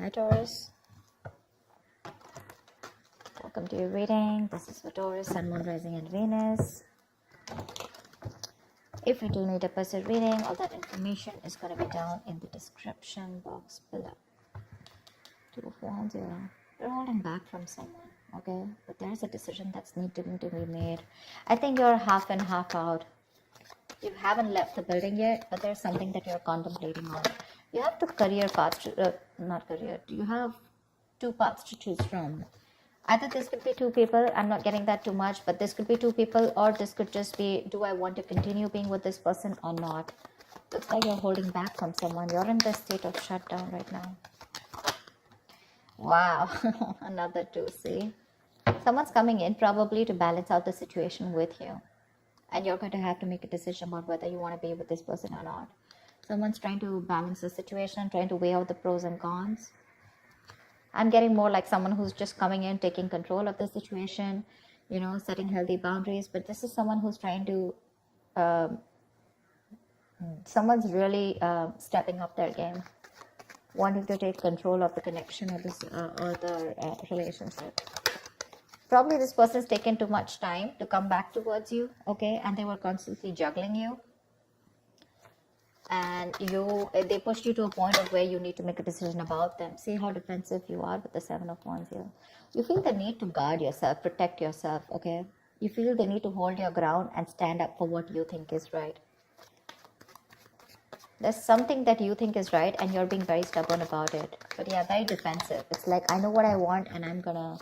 Hi Taurus, welcome to your reading. This is for Taurus, Sun, Moon, Rising and Venus. If you do need a personal reading, all that information is going to be down in the description box below. Two of Wands here. You're holding back from someone, okay? But there's a decision that's needing to be made. I think you're half in, half out. You haven't left the building yet, but there's something that you're contemplating on. You have two career paths, you have two paths to choose from. Either this could be two people, I'm not getting that too much, but this could be two people, or this could just be, do I want to continue being with this person or not? Looks like you're holding back from someone. You're in the state of shutdown right now. Wow, another two, see? Someone's coming in probably to balance out the situation with you. And you're going to have to make a decision about whether you want to be with this person or not. Someone's trying to balance the situation, trying to weigh out the pros and cons. I'm getting more like someone who's just coming in, taking control of the situation, you know, setting healthy boundaries. But this is someone who's trying to, someone's really stepping up their game, wanting to take control of the connection or the relationship. Probably this person's taken too much time to come back towards you, okay? And they were constantly juggling you. And they pushed you to a point of where you need to make a decision about them. See how defensive you are with the Seven of Wands here. You feel the need to guard yourself, protect yourself, okay? You feel the need to hold your ground and stand up for what you think is right. There's something that you think is right and you're being very stubborn about it. But yeah, very defensive. It's like, I know what I want and I'm gonna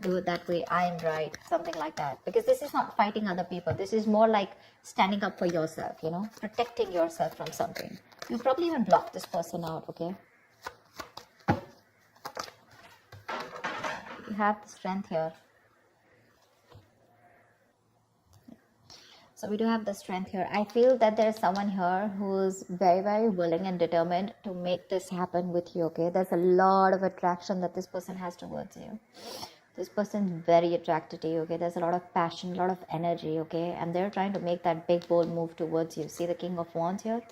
do it that way. I am right. Something like that. Because this is not fighting other people. This is more like standing up for yourself, you know, protecting yourself from something. You probably even blocked this person out, okay? You have the strength here. So we do have the strength here. I feel that there's someone here who's very, very willing and determined to make this happen with you, okay? There's a lot of attraction that this person has towards you. This person's very attracted to you, okay? There's a lot of passion, a lot of energy, okay? And they're trying to make that big, bold move towards you. See the King of Wands here?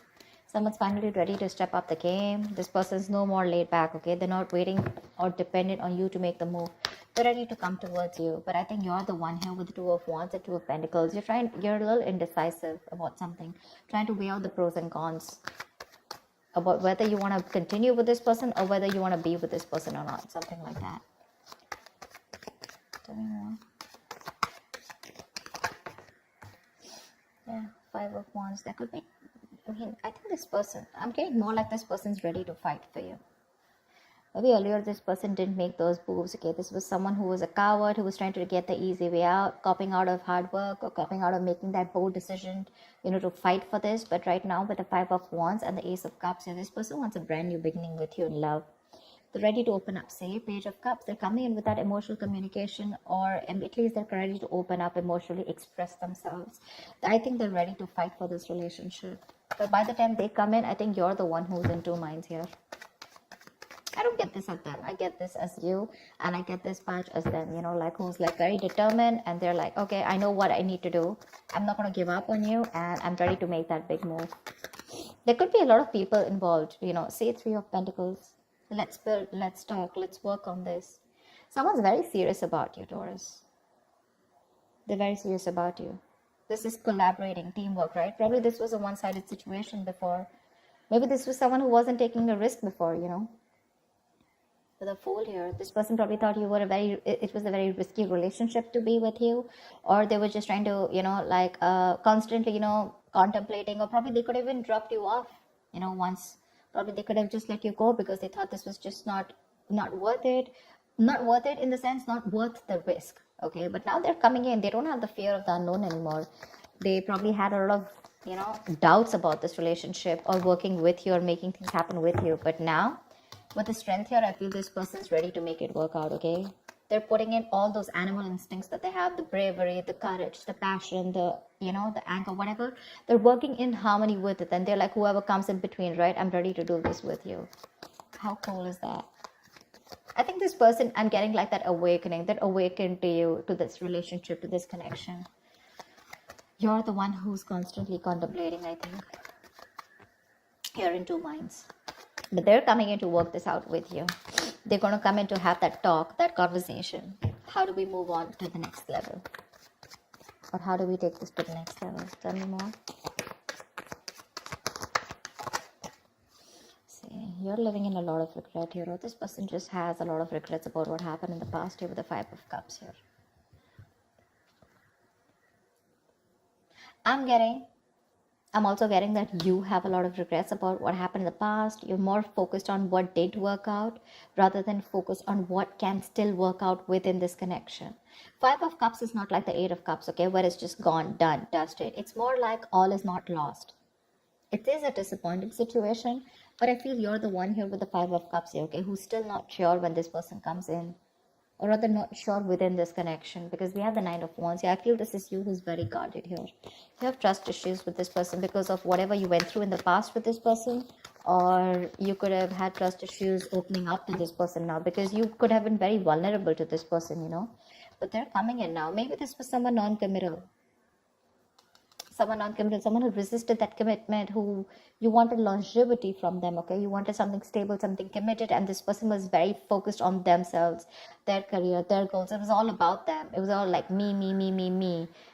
Someone's finally ready to step up the game. This person's no more laid back, okay? They're not waiting or dependent on you to make the move. They're ready to come towards you. But I think you're the one here with the Two of Wands and Two of Pentacles. You're a little indecisive about something. Trying to weigh out the pros and cons. About whether you want to continue with this person or whether you want to be with this person or not. Something like that. Tell me more. Yeah, Five of Wands. That could be... I think this person, I'm getting more like this person's ready to fight for you. Maybe earlier this person didn't make those moves, okay? This was someone who was a coward, who was trying to get the easy way out, copying out of hard work or copying out of making that bold decision, you know, to fight for this. But right now with the Five of Wands and the Ace of Cups, this person wants a brand new beginning with you in love. They're ready to open up. Say Page of Cups, they're coming in with that emotional communication, or at least they're ready to open up emotionally, express themselves. I think they're ready to fight for this relationship. But by the time they come in, I think you're the one who's in two minds here. I don't get this as them. I get this as you, and I get this patch as them, you know, like who's like very determined, and they're like, okay, I know what I need to do. I'm not going to give up on you, and I'm ready to make that big move. There could be a lot of people involved, you know, say Three of Pentacles. Let's build, let's talk, let's work on this. Someone's very serious about you, Taurus. They're very serious about you. This is collaborating, teamwork, right? Probably this was a one-sided situation before. Maybe this was someone who wasn't taking a risk before, you know. With a Fool here, this person probably thought you were it was a very risky relationship to be with you. Or they were just trying to, you know, like constantly, you know, contemplating. Or probably they could have even dropped you off, you know, once. Probably they could have just let you go because they thought this was just not worth it. Not worth it in the sense, not worth the risk. Okay, but now they're coming in. They don't have the fear of the unknown anymore. They probably had a lot of, you know, doubts about this relationship or working with you or making things happen with you. But now, with the strength here, I feel this person's ready to make it work out, okay? They're putting in all those animal instincts that they have, the bravery, the courage, the passion, the, you know, the anger, whatever. They're working in harmony with it. And they're like, whoever comes in between, right? I'm ready to do this with you. How cool is that? I think this person, I'm getting like that awakening, that awakened to you, to this relationship, to this connection. You're the one who's constantly contemplating, I think. You're in two minds. But they're coming in to work this out with you. They're going to come in to have that talk, that conversation. How do we move on to the next level? Or how do we take this to the next level? Tell me more. See, you're living in a lot of regret here. Or this person just has a lot of regrets about what happened in the past here with the Five of Cups here. I'm also getting that you have a lot of regrets about what happened in the past. You're more focused on what did work out rather than focused on what can still work out within this connection. Five of Cups is not like the Eight of Cups, okay, where it's just gone, done, dusted. It's more like all is not lost. It is a disappointing situation, but I feel you're the one here with the Five of Cups here, okay, who's still not sure when this person comes in. Or rather not sure within this connection, because we have the Nine of Wands. Yeah, I feel this is you who's very guarded here. You have trust issues with this person because of whatever you went through in the past with this person, or you could have had trust issues opening up to this person now because you could have been very vulnerable to this person, you know. But they're coming in now. Maybe this was someone non-committal. Someone who resisted that commitment, who you wanted longevity from them, okay? You wanted something stable, something committed, and this person was very focused on themselves, their career, their goals. It was all about them. It was all like me.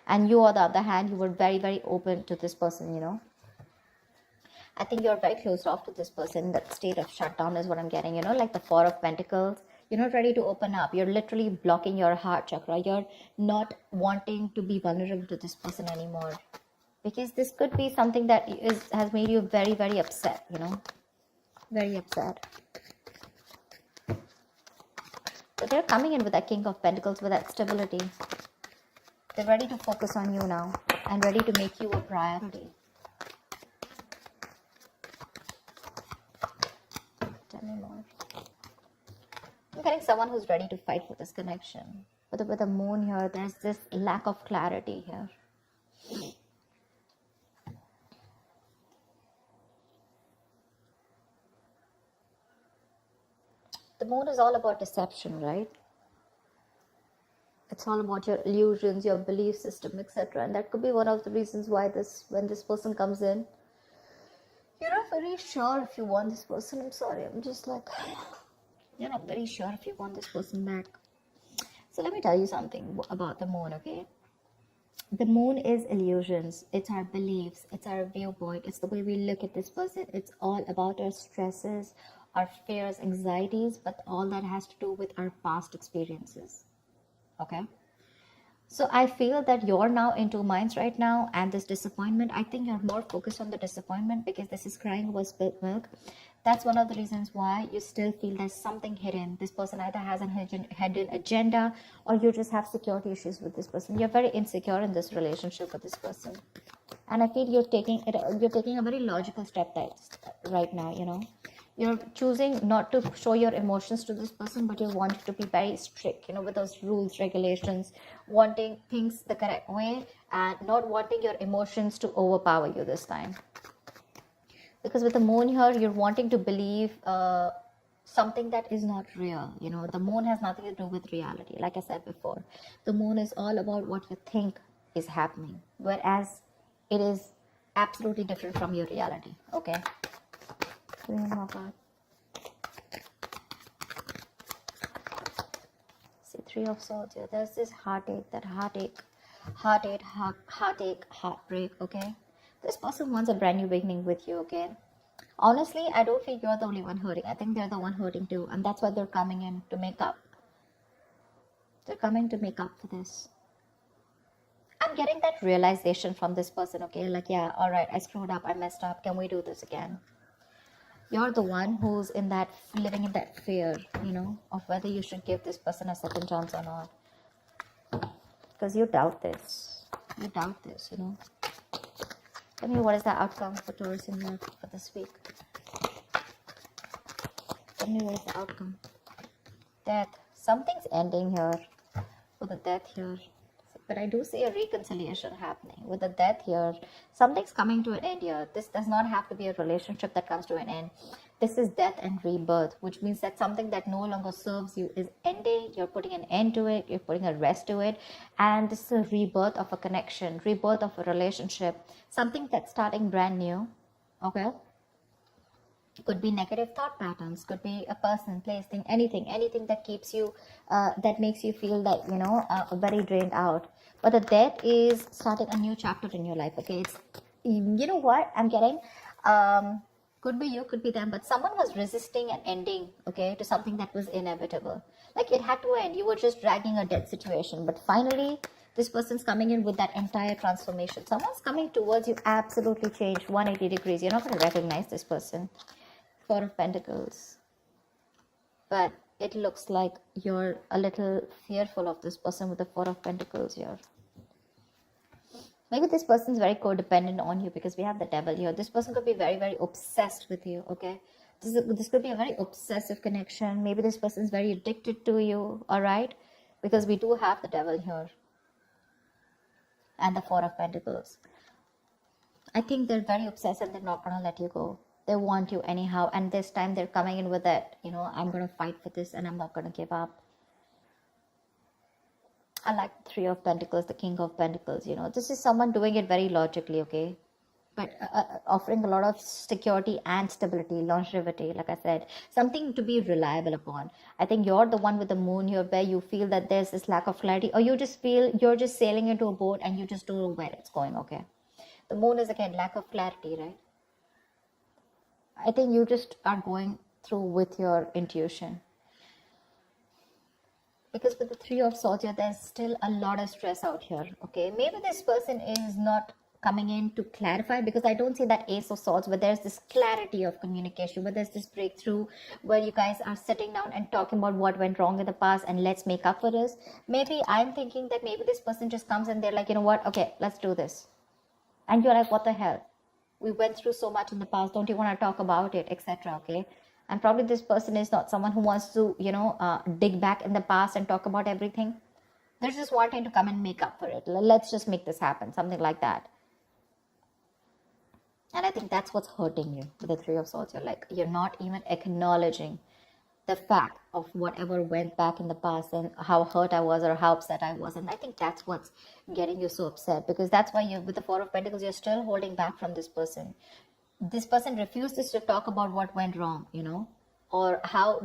And you, on the other hand, you were very, very open to this person, you know? I think you're very closed off to this person. That state of shutdown is what I'm getting, you know, like the Four of Pentacles. You're not ready to open up. You're literally blocking your heart chakra. You're not wanting to be vulnerable to this person anymore. Because this could be something that has made you very, very upset, you know. Very upset. But they're coming in with that King of Pentacles, with that stability. They're ready to focus on you now and ready to make you a priority. Tell me more. I'm getting someone who's ready to fight for this connection. With the moon here, there's this lack of clarity here. The moon is all about deception, right? It's all about your illusions, your belief system, etc. And that could be one of the reasons why when this person comes in, you're not very sure if you want this person. I'm sorry, I'm just like, you're not very sure if you want this person back. So let me tell you something about the moon, okay? The moon is illusions. It's our beliefs. It's our viewpoint. It's the way we look at this person. It's all about our stresses, our fears, anxieties, but all that has to do with our past experiences. Okay? So I feel that you're now in two minds right now, and this disappointment, I think you're more focused on the disappointment because this is crying over spilt milk. That's one of the reasons why you still feel there's something hidden. This person either has a hidden agenda, or you just have security issues with this person. You're very insecure in this relationship with this person. And I feel you're taking a very logical step right now, you know. You're choosing not to show your emotions to this person, but you want to be very strict, you know, with those rules, regulations, wanting things the correct way and not wanting your emotions to overpower you this time. Because with the moon here, you're wanting to believe something that is not real. You know, the moon has nothing to do with reality. Like I said before, the moon is all about what you think is happening, whereas it is absolutely different from your reality. Okay. See, Three of Swords here. There's this heartache, heartbreak, okay? This person wants a brand new beginning with you, okay? Honestly, I don't think you're the only one hurting. I think they're the one hurting too, and that's why they're coming in to make up. They're coming to make up for this. I'm getting that realization from this person, okay? Like, yeah, all right, I screwed up, I messed up. Can we do this again? You're the one who's living in that fear, you know, of whether you should give this person a second chance or not. Because you doubt this. You doubt this, you know. Tell me, what is the outcome for Taurus in love for this week? Tell me, what is the outcome? Death. Something's ending here. For the death here. But I do see a reconciliation happening. With the death here, something's coming to an end here. This does not have to be a relationship that comes to an end. This is death and rebirth, which means that something that no longer serves you is ending. You're putting an end to it. You're putting a rest to it. And this is a rebirth of a connection, rebirth of a relationship, something that's starting brand new. Okay? Could be negative thought patterns, could be a person, place, thing, anything that keeps you, that makes you feel like, very drained out. But the death is starting a new chapter in your life, okay? It's, you know what I'm getting? Could be you, could be them, but someone was resisting an ending, okay, to something that was inevitable. Like it had to end. You were just dragging a dead situation, but finally, this person's coming in with that entire transformation. Someone's coming towards you, absolutely changed, 180 degrees. You're not going to recognize this person. Four of Pentacles. But it looks like you're a little fearful of this person with the Four of Pentacles here. Maybe this person's very codependent on you because we have the Devil here. This person could be very, very obsessed with you, okay? This could be a very obsessive connection. Maybe this person's very addicted to you, all right? Because we do have the Devil here. And the Four of Pentacles. I think they're very obsessed and they're not going to let you go. They want you anyhow, and this time they're coming in with that, I'm going to fight for this and I'm not going to give up. I like the Three of Pentacles, the King of Pentacles, this is someone doing it very logically, okay? But offering a lot of security and stability, longevity, like I said, something to be reliable upon. I think you're the one with the moon here where you feel that there's this lack of clarity, or you just feel you're just sailing into a boat and you just don't know where it's going, okay? The moon is, again, lack of clarity, right? I think you just are going through with your intuition. Because with the Three of Swords here, there's still a lot of stress out here, okay? Maybe this person is not coming in to clarify, because I don't see that Ace of Swords where there's this clarity of communication, where there's this breakthrough, where you guys are sitting down and talking about what went wrong in the past and let's make up for this. Maybe I'm thinking that maybe this person just comes and they're like, you know what, okay, let's do this. And you're like, what the hell? We went through so much in the past. Don't you want to talk about it, etc. Okay, and probably this person is not someone who wants to, dig back in the past and talk about everything. They're just wanting to come and make up for it. Let's just make this happen, something like that. And I think that's what's hurting you with the Three of Swords. You're not even acknowledging the fact of whatever went back in the past and how hurt I was or how upset I was. And I think that's what's getting you so upset, because that's why you, with the Four of Pentacles, you're still holding back from this person. This person refuses to talk about what went wrong, or how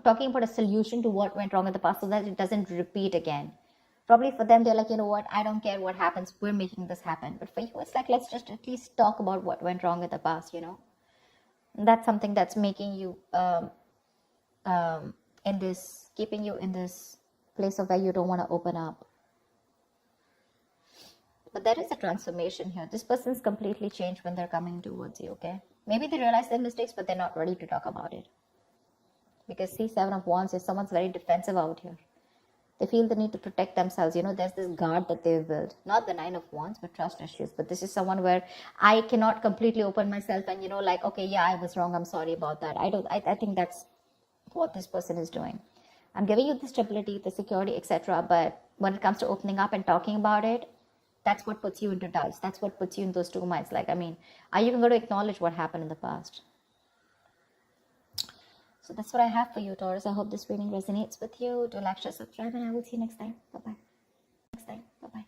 talking about a solution to what went wrong in the past so that it doesn't repeat again. Probably for them, they're like, you know what, I don't care what happens, we're making this happen. But for you, it's like, let's just at least talk about what went wrong in the past, That's something that's making you keeping you in this place of where you don't want to open up. But there is a transformation here. This person's completely changed when they're coming towards you, okay? Maybe they realize their mistakes, but they're not ready to talk about it. Because see, Seven of Wands is someone's very defensive out here. They feel the need to protect themselves. There's this guard that they've built. Not the Nine of Wands, but trust issues. But this is someone where I cannot completely open myself and, okay, yeah, I was wrong. I'm sorry about that. I think that's what this person is doing. I'm giving you the stability, the security, etc. But when it comes to opening up and talking about it, that's what puts you into doubts. That's what puts you in those two minds. Are you even going to acknowledge what happened in the past? So that's what I have for you, Taurus. I hope this reading resonates with you. Do like, share, subscribe, and I will see you next time. Bye-bye.